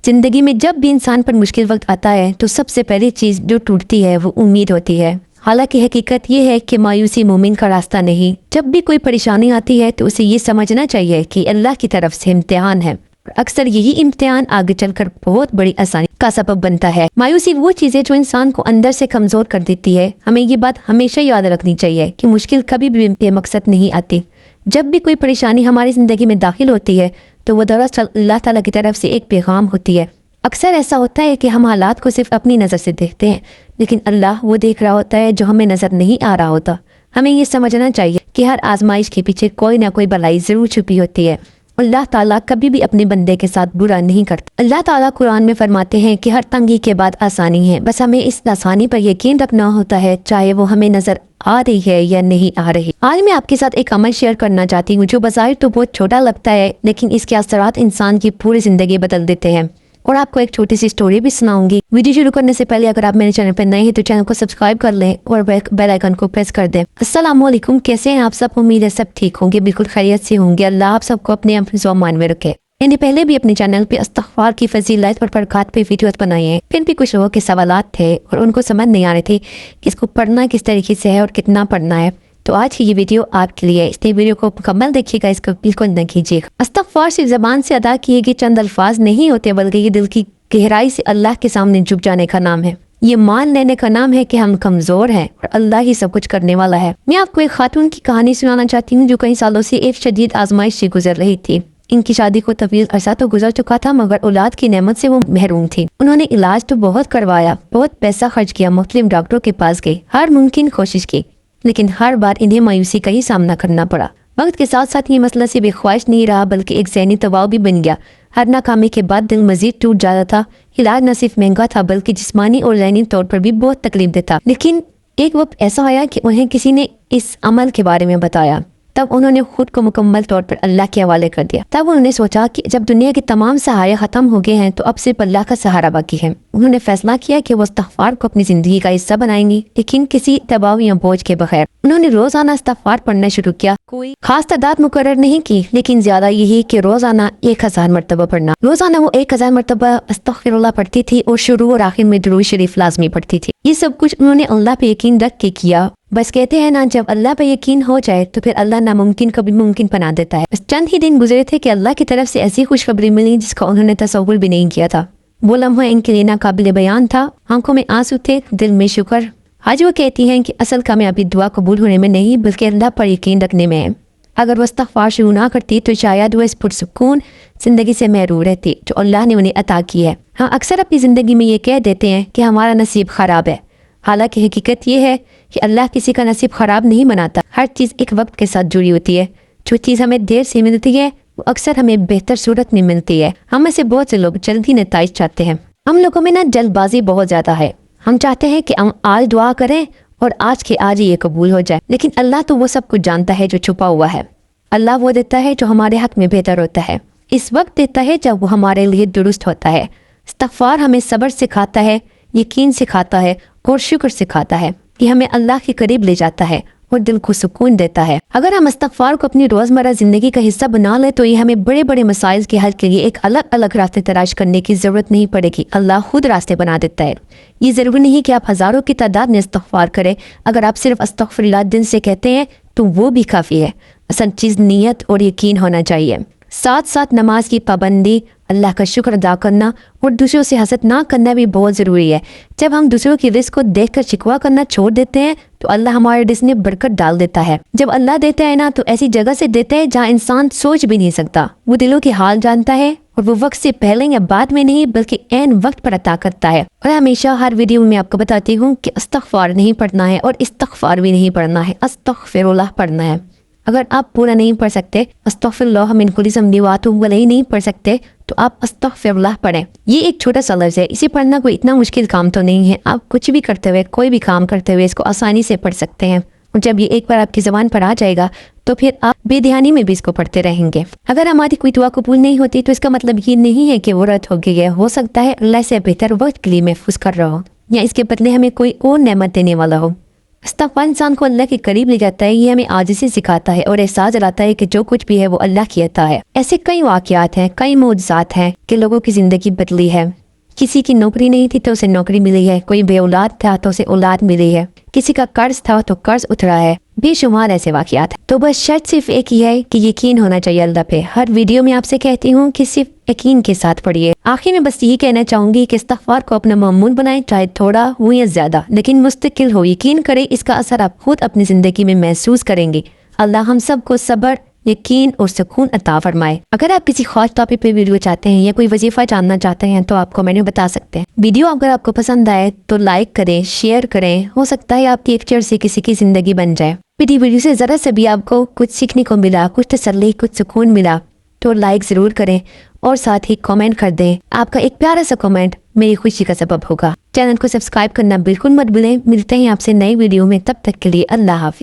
जिंदगी में जब भी इंसान पर मुश्किल वक्त आता है तो सबसे पहली चीज़ जो टूटती है वो उम्मीद होती है। हालांकि हकीकत ये है कि मायूसी मोमिन का रास्ता नहीं। जब भी कोई परेशानी आती है तो उसे ये समझना चाहिए कि अल्लाह की तरफ से इम्तिहान है। अक्सर यही इम्तिहान आगे चलकर बहुत बड़ी आसानी का सबब बनता है। मायूसी वो चीज़ है जो इंसान को अंदर से कमज़ोर कर देती है। हमें ये बात हमेशा याद रखनी चाहिए कि मुश्किल कभी भी बेमकसद नहीं आती। जब भी कोई परेशानी हमारी ज़िंदगी में दाखिल होती है तो वो दरअसल अल्लाह ताला की तरफ से एक पैगाम होती है। अक्सर ऐसा होता है कि हम हालात को सिर्फ अपनी नज़र से देखते हैं, लेकिन अल्लाह वो देख रहा होता है जो हमें नज़र नहीं आ रहा होता। हमें ये समझना चाहिए कि हर आजमाइश के पीछे कोई ना कोई भलाई ज़रूर छुपी होती है। अल्लाह ताला कभी भी अपने बंदे के साथ बुरा नहीं करता। अल्लाह ताला कुरान में फरमाते हैं कि हर तंगी के बाद आसानी है, बस हमें इस आसानी पर यकीन रखना होता है, चाहे वो हमें नजर आ रही है या नहीं आ रही। आज मैं आपके साथ एक अमल शेयर करना चाहती हूँ जो बज़ाहिर तो बहुत छोटा लगता है, लेकिन इसके असरात इंसान की पूरी जिंदगी बदल देते हैं। और आपको एक छोटी सी स्टोरी भी सुनाऊंगी। वीडियो शुरू करने से पहले अगर आप मेरे चैनल पर नए हैं तो चैनल को सब्सक्राइब कर लें और बेल आइकन को प्रेस कर दें। अस्सलाम वालेकुम, कैसे हैं आप सब? उम्मीद है सब ठीक होंगे, बिल्कुल खैरियत से होंगे। अल्लाह आप सबको अपने मान में रखे। मैंने पहले भी अपने चैनल पे इस्तिग़फ़ार की फजीलत और बरक़ात पे वीडियोस बनाए हैं। फिर भी कुछ लोगों के सवालात थे और उनको समझ नहीं आ रहे थे कि इसको पढ़ना किस तरीके से है और कितना पढ़ना है। तो आज की ये वीडियो आपके लिए है, इसलिए वीडियो को मुकम्मल देखिएगा, इसको बिल्कुल न कीजिएगा। इस्तिग़फ़ार सिर्फ ज़बान से अदा किए गए चंद अल्फाज नहीं होते, बल्कि ये दिल की गहराई से अल्लाह के सामने झुक जाने का नाम है। ये मान लेने का नाम है कि हम कमज़ोर हैं और अल्लाह ही सब कुछ करने वाला है। मैं आपको एक खातून की कहानी सुनाना चाहती हूँ जो कई सालों से एक शदीद आजमाइश से गुजर रही थी। इनकी शादी को तवील अरसा तो गुजर चुका था, मगर औलाद की नेमत से वो महरूम थी। उन्होंने इलाज तो बहुत करवाया, बहुत पैसा खर्च किया, मुख्तलिफ डॉक्टरों के पास गई, हर मुमकिन कोशिश की, लेकिन हर बार इन्हें मायूसी का ही सामना करना पड़ा। वक्त के साथ साथ ये मसला सिर्फ एक ख्वाहिश नहीं रहा, बल्कि एक ज़हनी दबाव भी बन गया। हर नाकामी के बाद दिल मजीद टूट जाता था। इलाज न सिर्फ महंगा था बल्कि जिस्मानी और ज़हनी तौर पर भी बहुत तकलीफ देता। लेकिन एक वक्त ऐसा आया कि उन्हें किसी ने इस अमल के बारे में बताया। तब उन्होंने खुद को मुकम्मल तौर पर अल्लाह के हवाले कर दिया। तब उन्होंने सोचा कि जब दुनिया के तमाम सहारे ख़त्म हो गए हैं तो अब सिर्फ अल्लाह का सहारा बाकी है। उन्होंने फैसला किया कि वो इस्तिग़फ़ार को अपनी ज़िंदगी का हिस्सा बनाएंगी, लेकिन किसी दबाव या बोझ के बगैर। उन्होंने रोज़ाना इस्तिग़फ़ार पढ़ना शुरू किया। कोई खास तादाद मुकर्रर नहीं की, लेकिन ज़्यादा यही कि रोज़ाना 1000 मरतबा पढ़ना। रोज़ाना वो 1000 मरतबा अस्तग़फ़िरुल्लाह पढ़ती थी और शुरू और आखिर में दुरूद शरीफ लाज़मी पढ़ती थी। ये सब कुछ उन्होंने अल्लाह पे यकीन रख के किया। बस कहते हैं ना, जब अल्लाह पे यकीन हो जाए तो फिर अल्लाह नामुमकिन कभी मुमकिन बना देता है। बस चंद ही दिन गुजरे थे कि अल्लाह की तरफ से ऐसी खुशखबरी मिली जिसका उन्होंने तसव्वुर भी नहीं किया था। वो लम्हा इनके लिए नाकाबिले बयान था। आंखों में आंसू थे, दिल में शुक्र। आज वो कहती हैं कि असल कामयाबी दुआ कबूल होने में नहीं बल्कि अल्लाह पर यकीन रखने में है। अगर वो इस्तिग़फ़ार शुरू ना करती तो शायद वो इस पुरसुकून ज़िंदगी से महरूम रहती जो अल्लाह ने उन्हें अता की है। हाँ, अक्सर अपनी ज़िंदगी में ये कह देते हैं कि हमारा नसीब ख़राब है। हालांकि हकीकत ये है कि अल्लाह किसी का नसीब ख़राब नहीं बनाता। हर चीज़ एक वक्त के साथ जुड़ी होती है। जो चीज़ हमें देर से मिलती है वो अक्सर हमें बेहतर सूरत में मिलती है। हम में से बहुत से लोग जल्दी नताइज चाहते हैं। हम लोगों में ना जल्दबाजी बहुत ज़्यादा है। हम चाहते हैं कि हम आज दुआ करें और आज के आज ही ये कबूल हो जाए, लेकिन अल्लाह तो वो सब कुछ जानता है जो छुपा हुआ है। अल्लाह वो देता है जो हमारे हक में बेहतर होता है, इस वक्त देता है जब वो हमारे लिए दुरुस्त होता है। इस्तिग़फ़ार हमें सब्र सिखाता है, यकीन सिखाता है और शुक्र सिखाता है। ये हमें अल्लाह के करीब ले जाता है और दिल को सुकून देता है। अगर हम इस्तिग़फ़ार को अपनी रोज़मर्रा ज़िंदगी का हिस्सा बना ले तो ये हमें बड़े बड़े मसाइल के हल के लिए एक अलग अलग रास्ते तलाश करने की ज़रूरत नहीं पड़ेगी। अल्लाह खुद रास्ते बना देता है। ये ज़रूरी नहीं कि आप हज़ारों की तादाद में इस्तिग़फ़ार करें। अगर आप सिर्फ अस्तग़फ़िरुल्लाह दिल से कहते हैं तो वो भी काफ़ी है। असल चीज़ नीयत और यकीन होना चाहिए। साथ साथ नमाज की पाबंदी, अल्लाह का शुक्र अदा करना और दूसरों से हसद ना करना भी बहुत ज़रूरी है। जब हम दूसरों की रिज़्क़ को देखकर शिकवा करना छोड़ देते हैं तो अल्लाह हमारे रिज़्क़ में बरकत डाल देता है। जब अल्लाह देता है ना तो ऐसी जगह से देता है जहाँ इंसान सोच भी नहीं सकता। वो दिलों के हाल जानता है और वो वक्त से पहले या बाद में नहीं बल्कि ऐन वक्त पर अता करता है। और हमेशा हर वीडियो में आपको बताती हूँ कि इस्तिग़फ़ार नहीं पढ़ना है और इस्तिग़फ़ार भी नहीं पढ़ना है, अस्तग़फ़िरुल्लाह पढ़ना है। अगर आप पूरा नहीं पढ़ सकते, अस्तग़फ़िरुल्लाह मिन कुल्लि ज़ंबि व अतूबु इलैहि नहीं पढ़ सकते तो आप अस्तग़फ़िरुल्लाह पढ़ें। ये एक छोटा सा लफ्ज़ है, इसे पढ़ना कोई इतना मुश्किल काम तो नहीं है। आप कुछ भी करते हुए, कोई भी काम करते हुए इसको आसानी से पढ़ सकते हैं। और जब ये एक बार आपकी ज़बान पर आ जाएगा तो फिर आप बेध्यानी में भी इसको पढ़ते रहेंगे। अगर हमारी कोई दुआ कबूल नहीं होती तो इसका मतलब ये नहीं है कि वो रद्द हो गई है। हो सकता है अल्लाह से बेहतर वक्त के लिए महफूज कर रहा हो या इसके बदले हमें कोई और नेमत देने वाला हो। इस्तग़फ़ार इंसान को अल्लाह के करीब ले जाता है। ये हमें आजिज़ी सिखाता है और एहसास दिलाता है कि जो कुछ भी है वो अल्लाह की अता है। ऐसे कई वाक़यात हैं, कई मौजज़ात हैं कि लोगों की ज़िंदगी बदली है। किसी की नौकरी नहीं थी तो उसे नौकरी मिली है, कोई बे औलाद था तो उसे औलाद मिली है, किसी का कर्ज था तो कर्ज उतरा है। बेशुमार ऐसे वाक़यात हैं। तो बस शर्त सिर्फ एक ही है कि यकीन होना चाहिए अल्लाह पे। हर वीडियो में आपसे कहती हूँ कि सिर्फ यकीन के साथ पढ़िए। आखिर में बस यही कहना चाहूँगी कि इस्तग़फ़ार को अपना मामूल बनाएं, चाहे थोड़ा हो या ज़्यादा, लेकिन मुस्तकिल हो। यकीन करें, इसका असर आप खुद अपनी ज़िंदगी में महसूस करेंगे। अल्लाह हम सबको सब्र, यकीन और सुकून अता फरमाए। अगर आप किसी खास टॉपिक पे वीडियो चाहते हैं या कोई वजीफा जानना चाहते हैं तो आप कमेंट में बता सकते हैं। वीडियो अगर आपको पसंद आए तो लाइक करें, शेयर करें। हो सकता है आपकी एक चर्च से किसी की जिंदगी बन जाए। मेरी वीडियो से ज़रा से भी आपको कुछ सीखने को मिला, कुछ तसल्ली, कुछ सुकून मिला तो लाइक ज़रूर करें और साथ ही कमेंट कर दें। आपका एक प्यारा सा कमेंट मेरी खुशी का सबब होगा। चैनल को सब्सक्राइब करना बिल्कुल मत भूलें। मिलते हैं आपसे नई वीडियो में, तब तक के लिए अल्लाह हाफ़िज़।